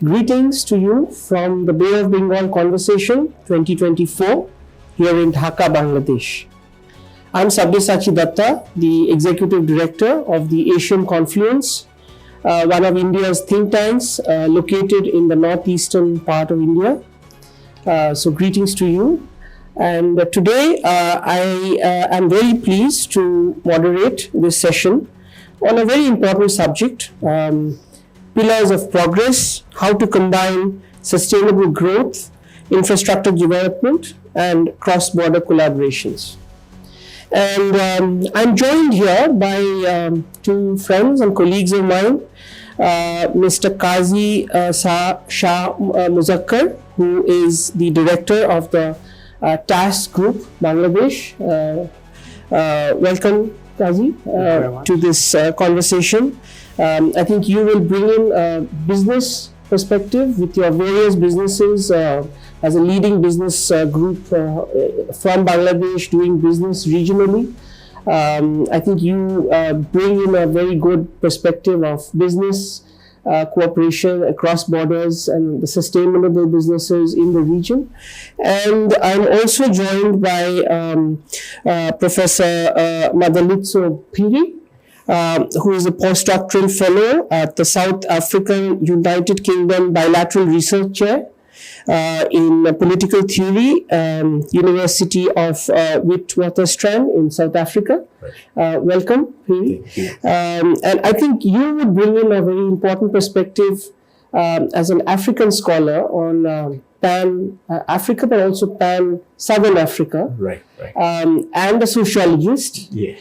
Greetings to you from the Bay of Bengal Conversation 2024 here in Dhaka, Bangladesh. I'm Sabyasachi Dutta, the Executive Director of the Asian Confluence, one of India's think tanks located in the northeastern part of India. So greetings to you. And today I am very pleased to moderate this session on a very important subject, pillars of progress, how to combine sustainable growth, infrastructure development, and cross-border collaborations. And I'm joined here by two friends and colleagues of mine, Mr. Kazi Shah Muzakker, who is the director of the Task Group, Bangladesh. Welcome, Kazi, to this conversation. I think you will bring in a business perspective with your various businesses as a leading business group from Bangladesh doing business regionally. I think you bring in a very good perspective of business cooperation across borders and the sustainable businesses in the region. And I'm also joined by Professor Madalitso Phiri, who is a postdoctoral fellow at the South African United Kingdom Bilateral Research Chair in political theory, University of Witwatersrand in South Africa. Welcome, Phiri. And I think you would bring in a very important perspective as an African scholar on Pan-Africa, but also Pan-Southern Africa. Right. And a sociologist. Yes.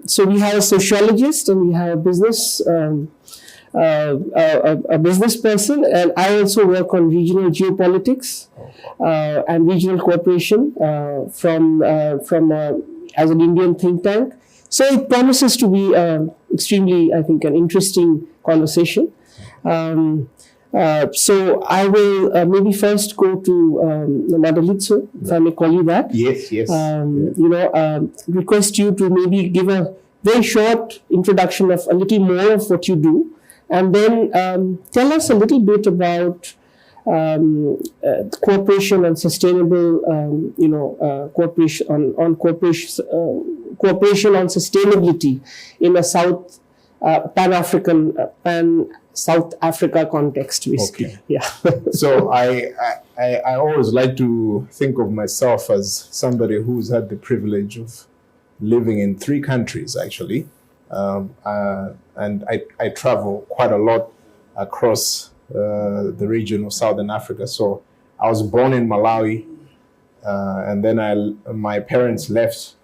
So we have a sociologist and we have a business a business person, and I also work on regional geopolitics and regional cooperation from as an Indian think tank. So it promises to be extremely, I think, an interesting conversation. So I will maybe first go to Madalitso, if I may call you that. Yes. Request you to maybe give a very short introduction of a little more of what you do, and then tell us a little bit about cooperation and sustainable, cooperation on cooperation on sustainability in a Pan-African, Pan-South Africa context, basically. Okay. Yeah. So I always like to think of myself as somebody who's had the privilege of living in 3 countries, actually. And I travel quite a lot across the region of Southern Africa. So I was born in Malawi, and then my parents left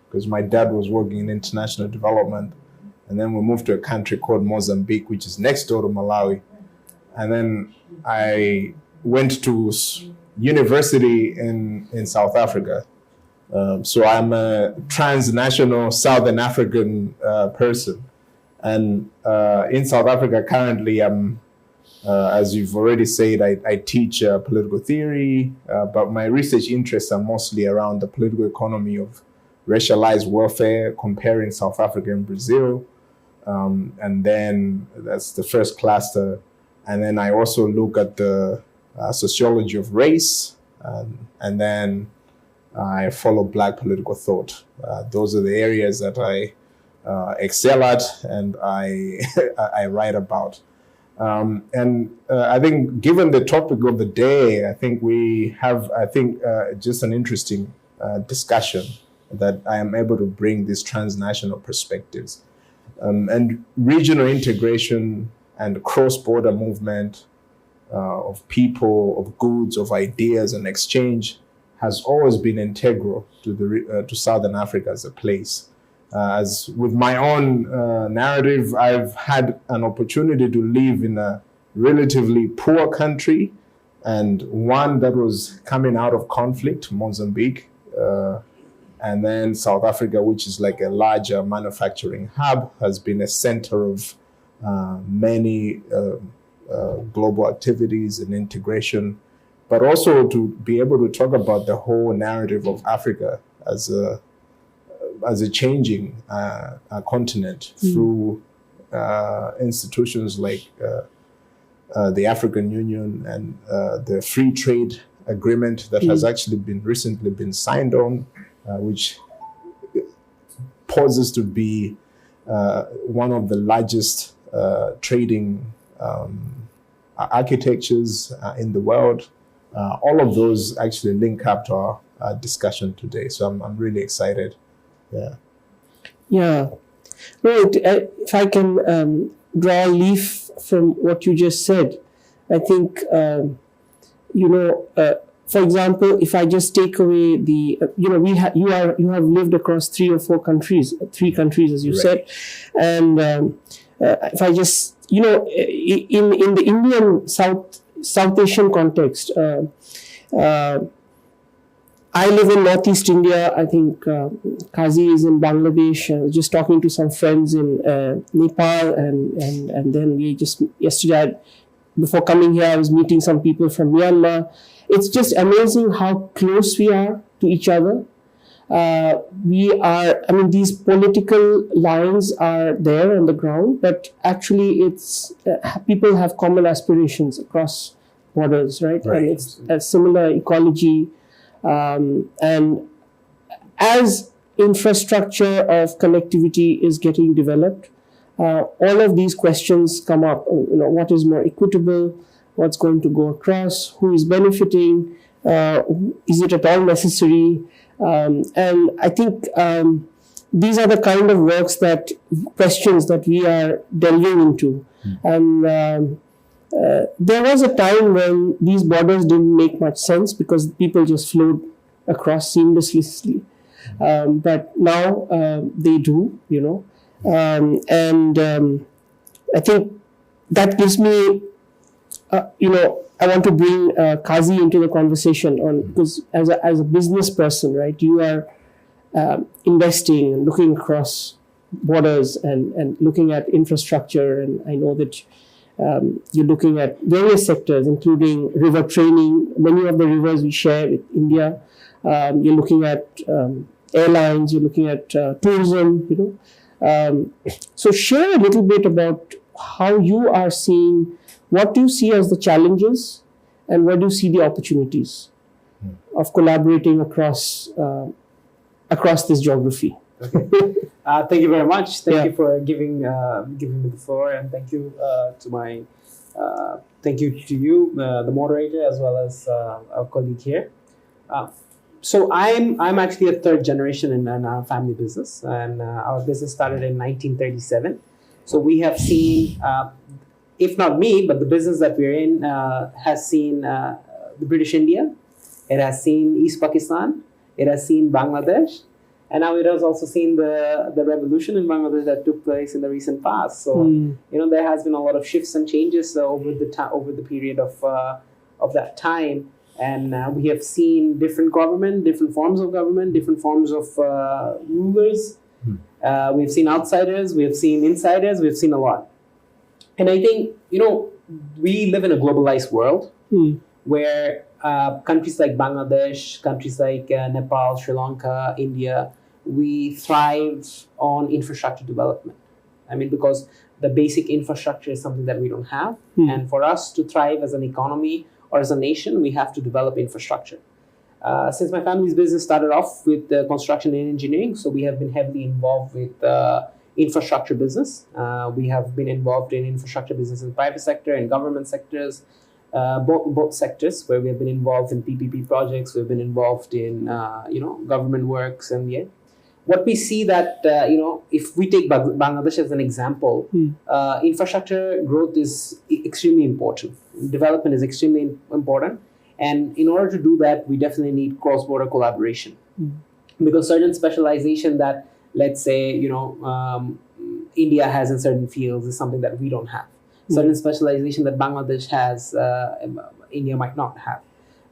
because my dad was working in international development. And then we moved to a country called Mozambique, which is next door to Malawi. And then I went to university in South Africa. So I'm a transnational Southern African person. And in South Africa, currently, I'm, as you've already said, I teach political theory, but my research interests are mostly around the political economy of racialized welfare, comparing South Africa and Brazil. And then that's the first cluster. And then I also look at the sociology of race, and then I follow Black political thought. Those are the areas that I excel at and I write about. And I think given the topic of the day, I think we have, just an interesting discussion that I am able to bring these transnational perspectives. And regional integration and cross-border movement of people, of goods, of ideas and exchange has always been integral to Southern Africa as a place. As with my own narrative, I've had an opportunity to live in a relatively poor country and one that was coming out of conflict, Mozambique, and then South Africa, which is like a larger manufacturing hub, has been a center of many global activities and integration, but also to be able to talk about the whole narrative of Africa as a changing continent through institutions like the African Union and the free trade agreement that has actually recently been signed on, which poses to be one of the largest trading architectures in the world. All of those actually link up to our discussion today. So I'm really excited. Yeah. Yeah. Right. If I can draw a leaf from what you just said, I think, for example, if I just take away the, you have lived across three countries as you said, and if I just, in the Indian South Asian context, I live in Northeast India. I think Kazi is in Bangladesh. I was just talking to some friends in Nepal, and then yesterday, before coming here, I was meeting some people from Myanmar. It's just amazing how close we are to each other. These political lines are there on the ground, but actually it's people have common aspirations across borders, right? And it's a similar ecology. And as infrastructure of connectivity is getting developed, all of these questions come up. What is more equitable? What's going to go across? Who is benefiting? Is it at all necessary? And I think these are the kind of questions that we are delving into. And there was a time when these borders didn't make much sense because people just flowed across seamlessly. But now they do, I think that gives me, I want to bring Kazi into the conversation because as a business person, right, you are investing and looking across borders and looking at infrastructure, and I know that you're looking at various sectors, including river training. Many of the rivers we share with India. You're looking at airlines. You're looking at tourism. So share a little bit about how you are seeing. What do you see as the challenges, and where do you see the opportunities of collaborating across this geography? Okay. Thank you very much. Thank you for giving me the floor, and thank you to you, the moderator, as well as our colleague here. So I'm actually a third generation in our family business, and our business started in 1937. So we have seen, if not me, but the business that we're in has seen the British India, it has seen East Pakistan, it has seen Bangladesh, and now it has also seen the revolution in Bangladesh that took place in the recent past. So there has been a lot of shifts and changes over the period of that time, and we have seen different government, different forms of government, different forms of rulers. We've seen outsiders, we have seen insiders, we've seen a lot. And I think, we live in a globalized world where countries like Bangladesh, countries like Nepal, Sri Lanka, India, we thrive on infrastructure development. Because the basic infrastructure is something that we don't have. And for us to thrive as an economy or as a nation, we have to develop infrastructure. Since my family's business started off with construction and engineering, so we have been heavily involved with infrastructure business. We have been involved in infrastructure business in the private sector and government sectors, both sectors, where we have been involved in PPP projects. We've been involved in government works, and what we see that if we take Bangladesh as an example, infrastructure growth is extremely important. Development is extremely important. And in order to do that, we definitely need cross-border collaboration. Because certain specialization that, let's say, India has in certain fields is something that we don't have. Certain specialization that Bangladesh has, India might not have.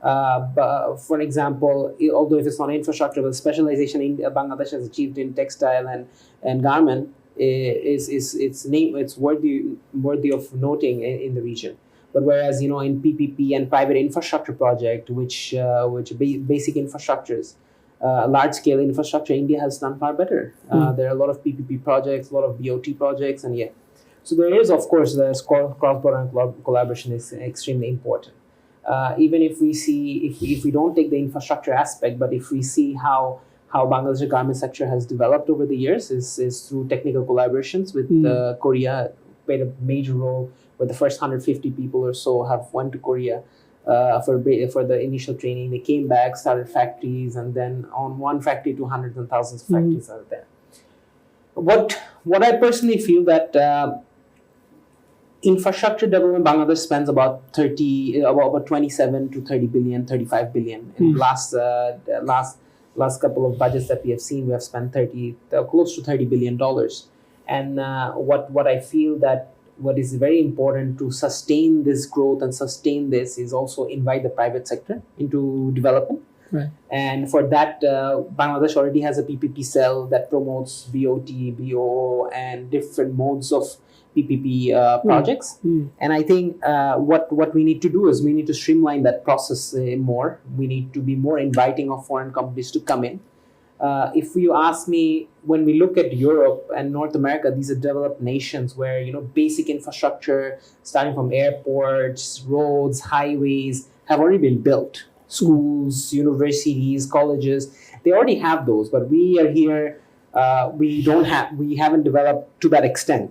But for example, although if it's not infrastructure, but specialization Bangladesh has achieved in textile and garment it's worthy of noting in the region. But whereas in PPP and private infrastructure project, which basic infrastructures, large scale infrastructure, India has done far better. There are a lot of PPP projects, a lot of BOT projects, and So there is, of course, the cross-border collaboration is extremely important. Even if we see, if we don't take the infrastructure aspect, but if we see how Bangladesh garment sector has developed over the years is through technical collaborations with Korea, played a major role, where the first 150 people or so have went to Korea for the initial training. They came back, started factories, and then on one factory to hundreds and thousands of factories are there. What I personally feel that infrastructure development, Bangladesh spends about 27 to 30 billion, 35 billion. In last couple of budgets that we have seen, we have spent close to $30 billion. And what I feel that what is very important to sustain this growth and sustain this is also invite the private sector into development. Right. And for that, Bangladesh already has a PPP cell that promotes BOT, BO, and different modes of PPP projects. And I think what we need to do is we need to streamline that process more. We need to be more inviting of foreign companies to come in. If you ask me, when we look at Europe and North America, these are developed nations where, basic infrastructure, starting from airports, roads, highways, have already been built. Schools, universities, colleges, they already have those, but we are here, we haven't developed to that extent.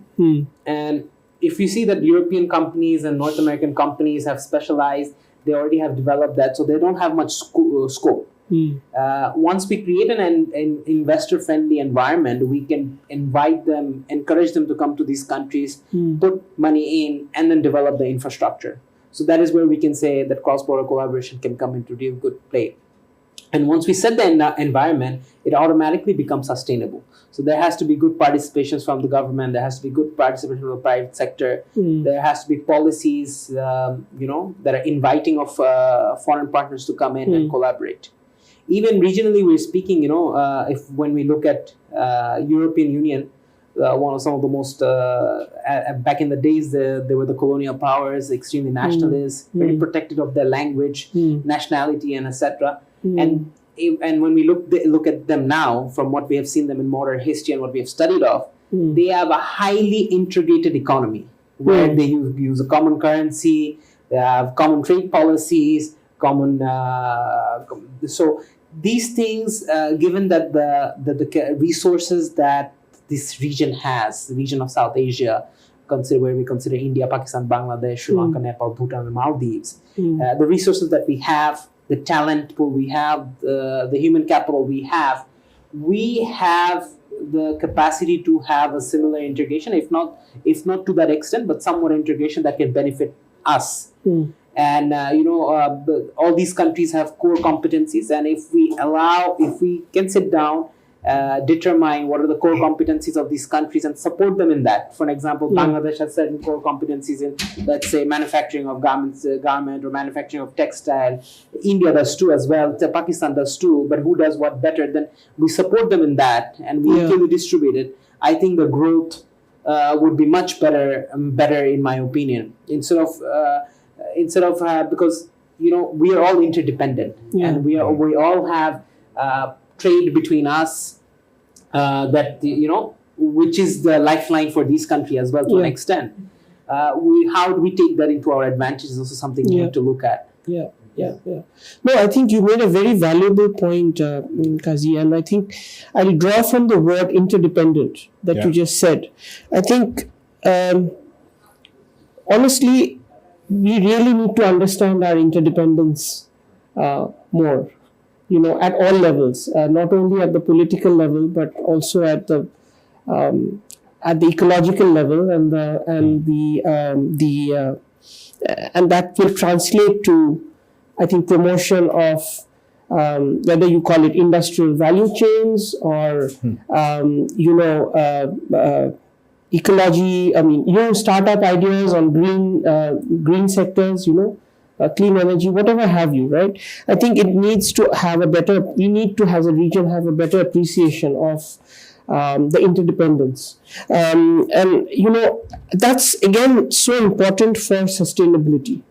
And if you see that European companies and North American companies have specialized, they already have developed that, so they don't have much scope. Once we create an investor-friendly environment, we can invite them, encourage them to come to these countries, put money in, and then develop the infrastructure. So that is where we can say that cross-border collaboration can come into real good play. And once we set the environment, it automatically becomes sustainable. So there has to be good participation from the government. There has to be good participation from the private sector. There has to be policies, that are inviting of foreign partners to come in and collaborate. Even regionally, we're speaking, when we look at European Union, some of the most, back in the days, they were the colonial powers, extremely nationalist, very protective of their language, nationality, and etc. And when we look at them now, from what we have seen them in modern history and what we have studied of, they have a highly integrated economy where they use a common currency, they have common trade policies, so these things, given that the resources that this region has, the region of South Asia, where we consider India, Pakistan, Bangladesh, Sri Lanka, Nepal, Bhutan, and Maldives, the resources that we have, the talent pool we have, the human capital we have the capacity to have a similar integration, if not to that extent, but somewhat integration that can benefit us. And all these countries have core competencies, and if we can sit down, determine what are the core competencies of these countries and support them in that. For example, Bangladesh has certain core competencies in, let's say, manufacturing of garment or manufacturing of textile. India does too as well. Pakistan does too. But who does what better? Then we support them in that, and we equally distribute it. I think the growth would be much better in my opinion. Instead of because we are all interdependent, and we all have trade between us, which is the lifeline for this country as well to an extent. How do we take that into our advantage is also something we have to look at. No, I think you made a very valuable point, Kazi, and I think I'll draw from the word interdependent that you just said. I think, honestly, we really need to understand our interdependence more, at all levels, not only at the political level, but also at the ecological level, and that will translate to, I think, promotion of whether you call it industrial value chains or ecology. Startup ideas on green sectors, clean energy, whatever have you, right? I think it needs to have we need to, as a region, have a better appreciation of the interdependence. And that's, again, so important for sustainability.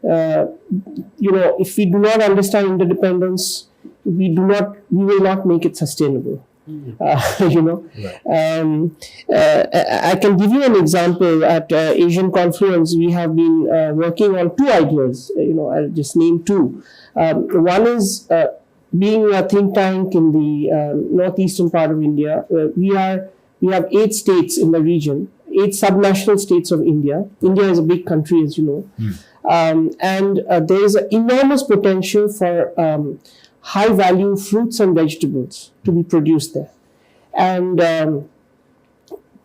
If we do not understand interdependence, we will not make it sustainable. You know, I can give you an example. At Asian Confluence, we have been working on two ideas. You know, I'll just name two. One is being a think tank in the northeastern part of India. We have 8 states in the region, 8 subnational states of India. India is a big country, as you know, and there is an enormous potential for high value fruits and vegetables to be produced there. And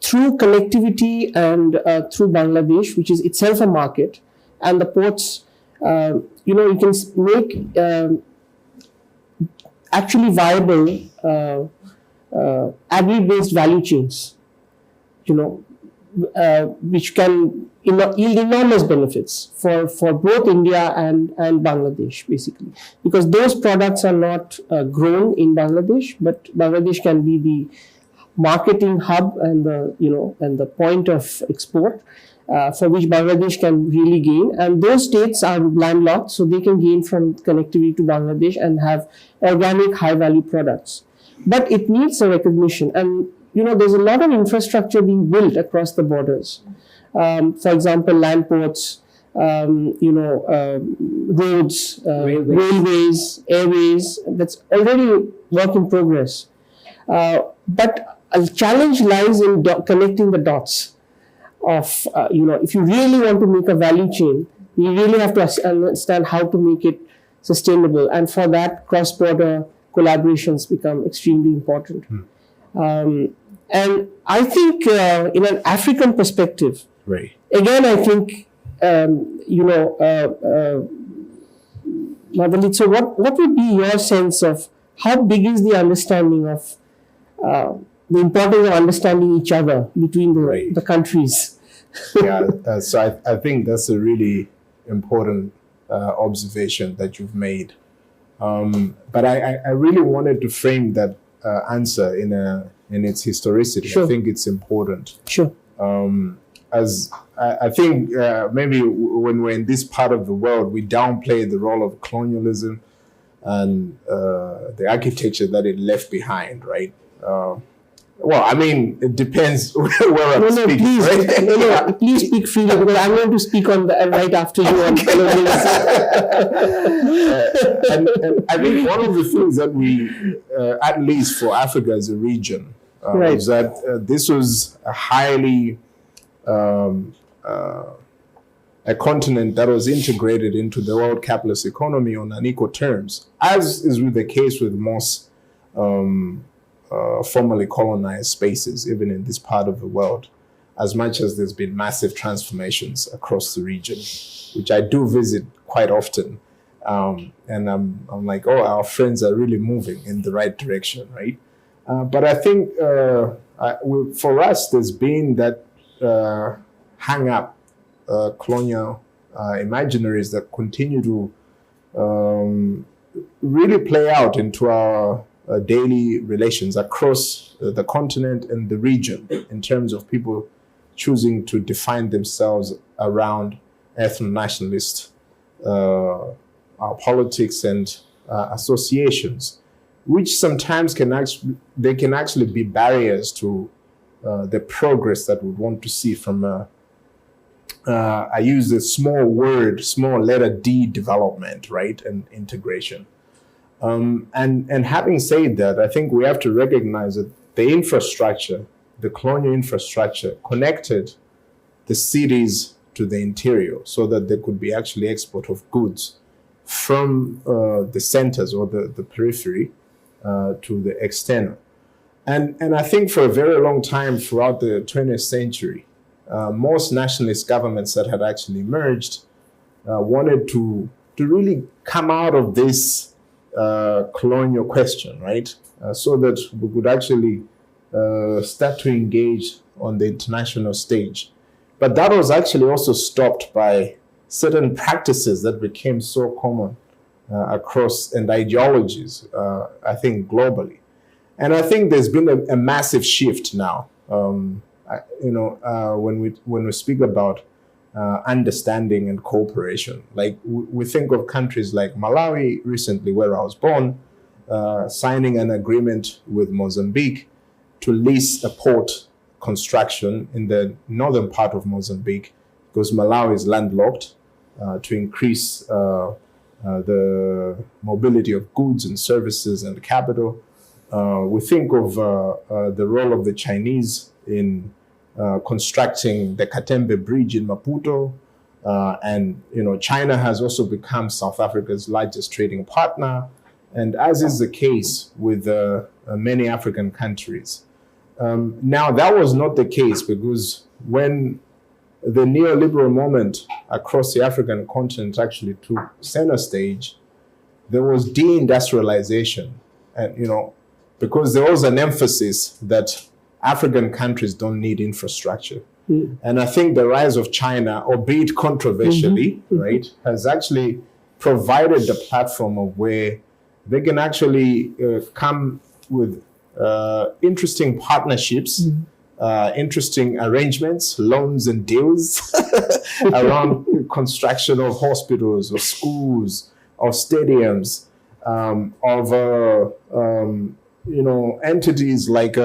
through connectivity and through Bangladesh, which is itself a market, and the ports, you know, you can make actually viable agri-based value chains, you know, which can yield enormous benefits for both India and Bangladesh, basically, because those products are not grown in Bangladesh, but Bangladesh can be the marketing hub and the point of export, for which Bangladesh can really gain. And those states are landlocked, so they can gain from connectivity to Bangladesh and have organic high value products. But it needs a recognition, and you know, there's a lot of infrastructure being built across the borders. For example, land ports, roads, railways, airways. That's already work in progress. But a challenge lies in connecting the dots of, if you really want to make a value chain, you really have to understand how to make it sustainable. And for that, cross-border collaborations become extremely important. And I think in an African perspective, right. Again, I think, Madalitso, what would be your sense of how big is the understanding of the importance of understanding each other between the countries? So I think that's a really important observation that you've made. But I really wanted to frame that answer in its historicity. Sure. I think it's important. Sure. As I think maybe when we're in this part of the world, we downplay the role of colonialism and the architecture that it left behind, right? Well, I mean, it depends where I'm speaking. Please, right? Please speak freely, because I'm going to speak on right after you on colonialism. And I think one of the things that we, at least for Africa as a region, is that this was a highly a continent that was integrated into the world capitalist economy on unequal terms, as is the case with most formerly colonized spaces, even in this part of the world, as much as there's been massive transformations across the region, which I do visit quite often. And I'm like, oh, our friends are really moving in the right direction, right? But I think for us, there's been that hang up colonial imaginaries that continue to really play out into our daily relations across the continent and the region, in terms of people choosing to define themselves around ethno-nationalist politics and associations, which sometimes can actually be barriers to the progress that we want to see from I use the small letter D development, right, and integration. And having said that, I think we have to recognize that the infrastructure, the colonial infrastructure, connected the cities to the interior so that there could be actually export of goods from the centers or the periphery to the external. And I think for a very long time throughout the 20th century, most nationalist governments that had actually emerged wanted to really come out of this colonial question, right? So that we could actually start to engage on the international stage. But that was actually also stopped by certain practices that became so common across, and ideologies, I think, globally. And I think there's been a massive shift now. When we speak about understanding and cooperation, like we think of countries like Malawi recently, where I was born, signing an agreement with Mozambique to lease a port construction in the northern part of Mozambique, because Malawi is landlocked, to increase the mobility of goods and services and capital. We think of the role of the Chinese in constructing the Katembe Bridge in Maputo. And China has also become South Africa's largest trading partner, and as is the case with many African countries. Now, that was not the case, because when the neoliberal moment across the African continent actually took center stage, there was deindustrialization, and because there was an emphasis that African countries don't need infrastructure. And I think the rise of China, albeit controversially, right, has actually provided the platform of where they can actually come with interesting partnerships, interesting arrangements, loans and deals around construction of hospitals, of schools, of stadiums, of entities like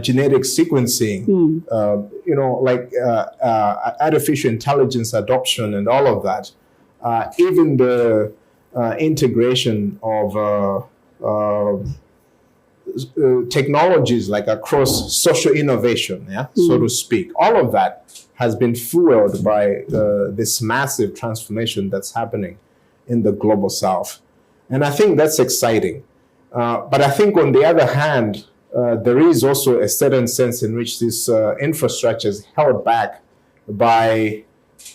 genetic sequencing, like artificial intelligence adoption and all of that. Even the integration of technologies like across social innovation, so to speak. All of that has been fueled by this massive transformation that's happening in the global south. And I think that's exciting. But I think on the other hand, there is also a certain sense in which this infrastructure is held back by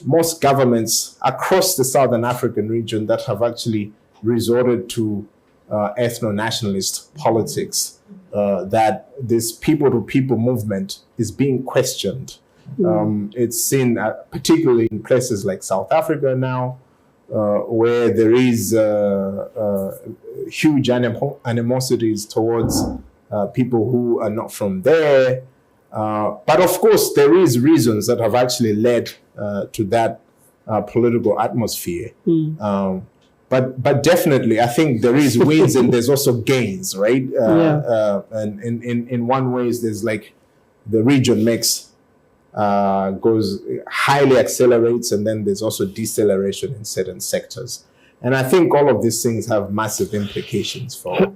most governments across the Southern African region that have actually resorted to ethno-nationalist politics, that this people-to-people movement is being questioned. It's seen particularly in places like South Africa now, where there is huge animosities towards people who are not from there. But of course, there is reasons that have actually led to that political atmosphere. But definitely, I think there is wins and there's also gains, right? And in one ways, there's like the region goes highly accelerates, and then there's also deceleration in certain sectors. And I think all of these things have massive implications for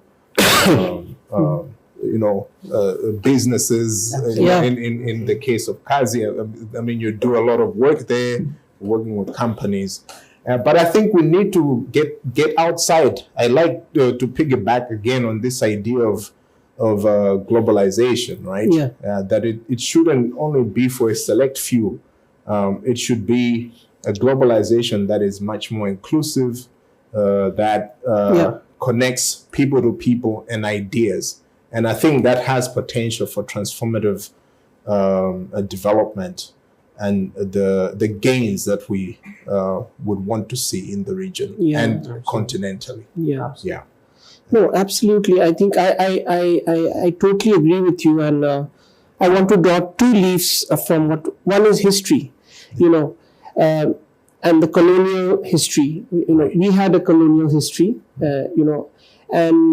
businesses. In the case of Kazi, I mean, you do a lot of work there, working with companies. But I think we need to get outside. I like to piggyback again on this idea of globalization, right? That it shouldn't only be for a select few. It should be a globalization that is much more inclusive, that connects people to people and ideas. And I think that has potential for transformative development and the gains that we would want to see in the region and continentally. No, absolutely. I think I totally agree with you, and I want to draw two leaves from one is history, and the colonial history. We had a colonial history, and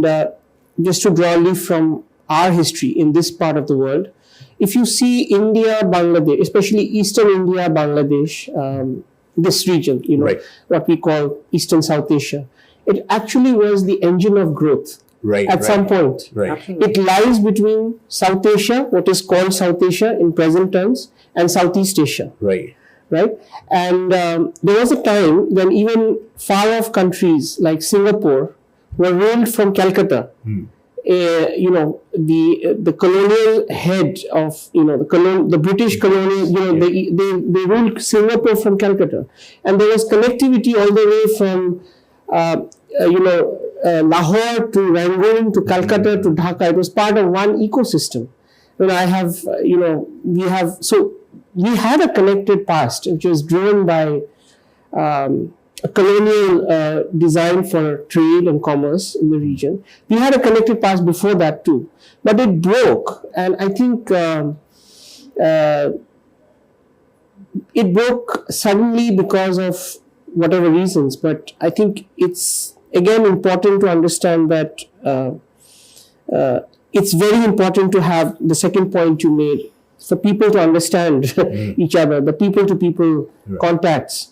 just to draw a leaf from our history in this part of the world. If you see India, Bangladesh, especially Eastern India, Bangladesh, this region, what we call Eastern South Asia, it actually was the engine of growth at some point. It lies between South Asia, what is called South Asia in present terms, and Southeast Asia. Right? And there was a time when even far-off countries like Singapore were ruled from Calcutta. The colonial head of the British colonial, they ruled Singapore from Calcutta, and there was connectivity all the way from Lahore to Rangoon to Calcutta to Dhaka. It was part of one ecosystem. We had a connected past, which was driven by a colonial design for trade and commerce in the region. We had a connected past before that too, but it broke, and I think it broke suddenly because of whatever reasons. But I think it's again important to understand that it's very important to have the second point you made, for people to understand each other, the people-to-people contacts,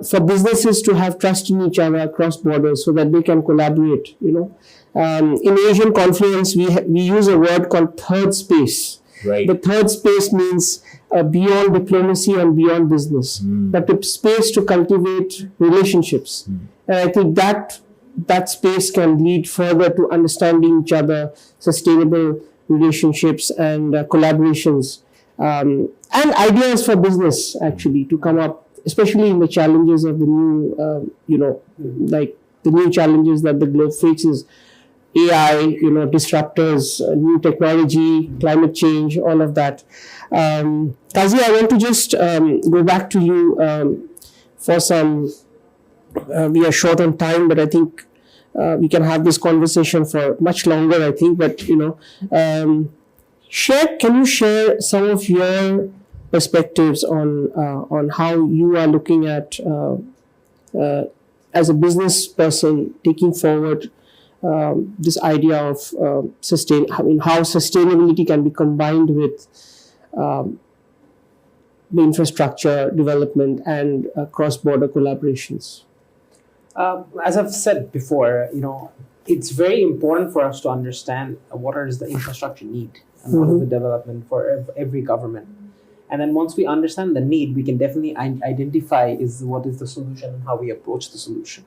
for businesses to have trust in each other across borders so that they can collaborate. In Asian Confluence, we use a word called third space. Right. The third space means beyond diplomacy and beyond business, but the space to cultivate relationships. And I think that space can lead further to understanding each other, sustainable relationships and collaborations, and ideas for business actually to come up, especially in the challenges of the new, like the new challenges that the globe faces. AI, disruptors, new technology, climate change, all of that. Kazi, I want to just go back to you for some, we are short on time, but I think we can have this conversation for much longer, I think, but, can you share some of your perspectives on how you are looking at, as a business person, taking forward this idea of how sustainability can be combined with the infrastructure development and cross-border collaborations? As I've said before, it's very important for us to understand what is the infrastructure need and what is the development for every government. And then once we understand the need, we can definitely identify what is the solution and how we approach the solution.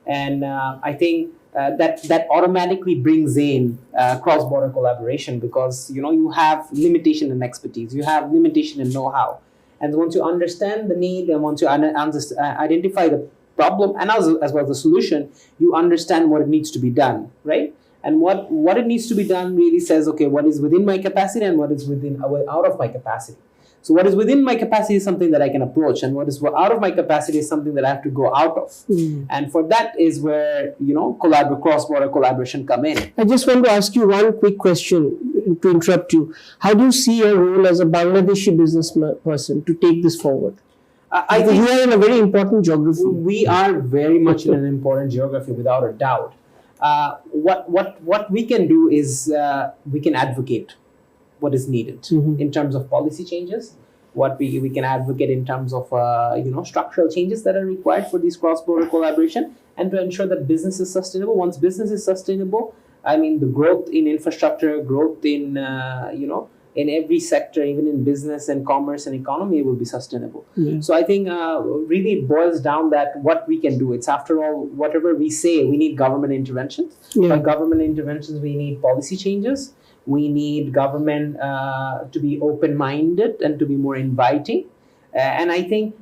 And I think that automatically brings in cross-border collaboration, because you have limitation in expertise, you have limitation in know-how, and once you understand the need and once you identify the problem and as well as the solution, you understand what it needs to be done, right? And what it needs to be done really says, okay, what is within my capacity and what is out of my capacity. So what is within my capacity is something that I can approach, and what is out of my capacity is something that I have to go out of. And for that is where, cross-border collaboration come in. I just want to ask you one quick question to interrupt you. How do you see your role as a Bangladeshi business person to take this forward? I think you are in a very important geography. We are very much in an important geography, without a doubt. What we can do is we can advocate what is needed in terms of policy changes, what we can advocate in terms of structural changes that are required for these cross-border collaboration, and to ensure that business is sustainable. Once business is sustainable, I mean, the growth in infrastructure, growth in in every sector, even in business and commerce and economy, will be sustainable. So I think really it boils down that what we can do. It's, after all, whatever we say, we need government interventions. For government interventions, we need policy changes. We need government to be open-minded and to be more inviting. And I think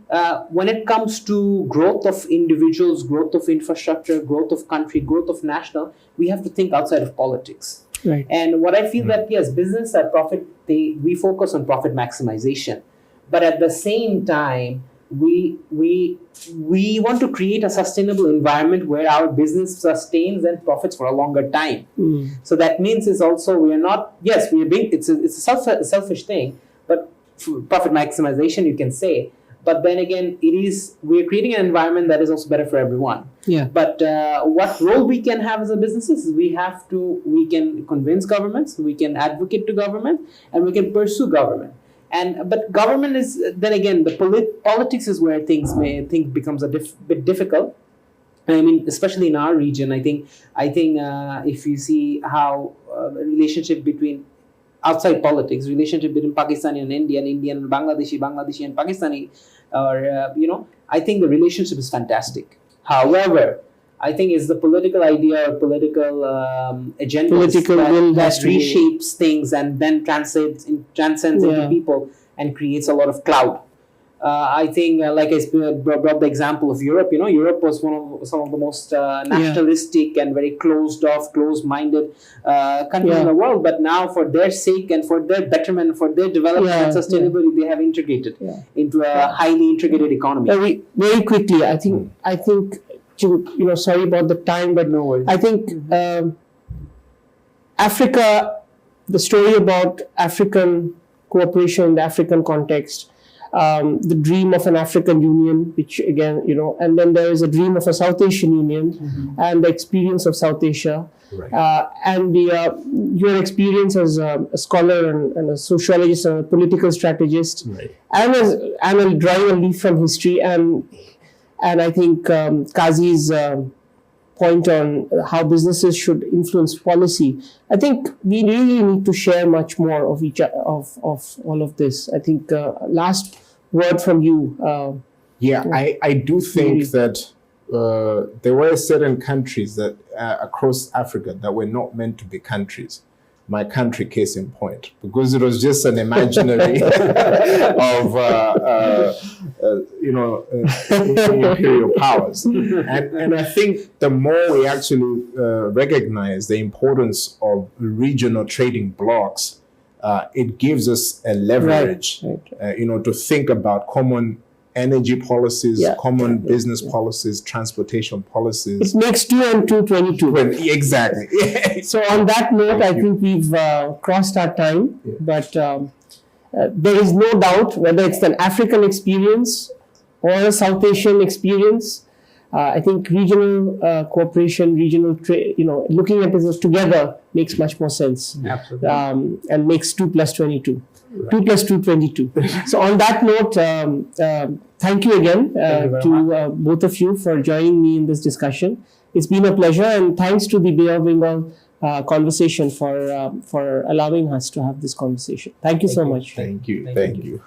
when it comes to growth of individuals, growth of infrastructure, growth of country, growth of national, we have to think outside of politics. Right. And what I feel that, yes, business at profit, we focus on profit maximization. But at the same time, we want to create a sustainable environment where our business sustains and profits for a longer time. So that means it's also, we are not, yes, it's a selfish thing, but profit maximization, you can say. But then again, we're creating an environment that is also better for everyone. But what role we can have as a businesses is we can convince governments, we can advocate to government, and we can pursue government. But government is, then again, the politics is where things becomes a bit difficult. I mean, especially in our region, I think if you see how relationship between outside politics, relationship between Pakistani and Indian and Bangladeshi and Pakistani, or I think the relationship is fantastic. However, I think it's the political idea or political agenda that reshapes things and then transcends into people and creates a lot of cloud. I think, like I brought the example of Europe. Europe was some of the most nationalistic and very closed-off, closed-minded countries in the world. But now, for their sake and for their betterment, for their development and sustainability, they have integrated into a highly integrated economy. Very, very quickly, I think. Sorry about the time, but no worries. I think Africa, the story about African cooperation in the African context, the dream of an African Union, which again, and then there is a dream of a South Asian Union, and the experience of South Asia. Right. And your experience as a scholar and a sociologist and a political strategist, Right. and drawing a leaf from history, and I think Kazi's point on how businesses should influence policy. I think we really need to share much more of all of this. I think last word from you. I do think that there were certain countries that across Africa that were not meant to be countries. My country, case in point, because it was just an imaginary of imperial powers, and I think the more we actually recognize the importance of regional trading blocs, it gives us a leverage, to think about common energy policies, common business policies, transportation policies. It makes 2 and 2 22. Exactly. So on that note, I think we've crossed our time, but there is no doubt whether it's an African experience or a South Asian experience. I think regional cooperation, regional trade, looking at this together makes much more sense. Absolutely. And makes 2 plus 22. Right. 2 plus 2, 22. So on that note, thank you again to both of you for joining me in this discussion. It's been a pleasure, and thanks to the Bay of Bengal conversation for allowing us to have this conversation. Thank you so much. Thank you.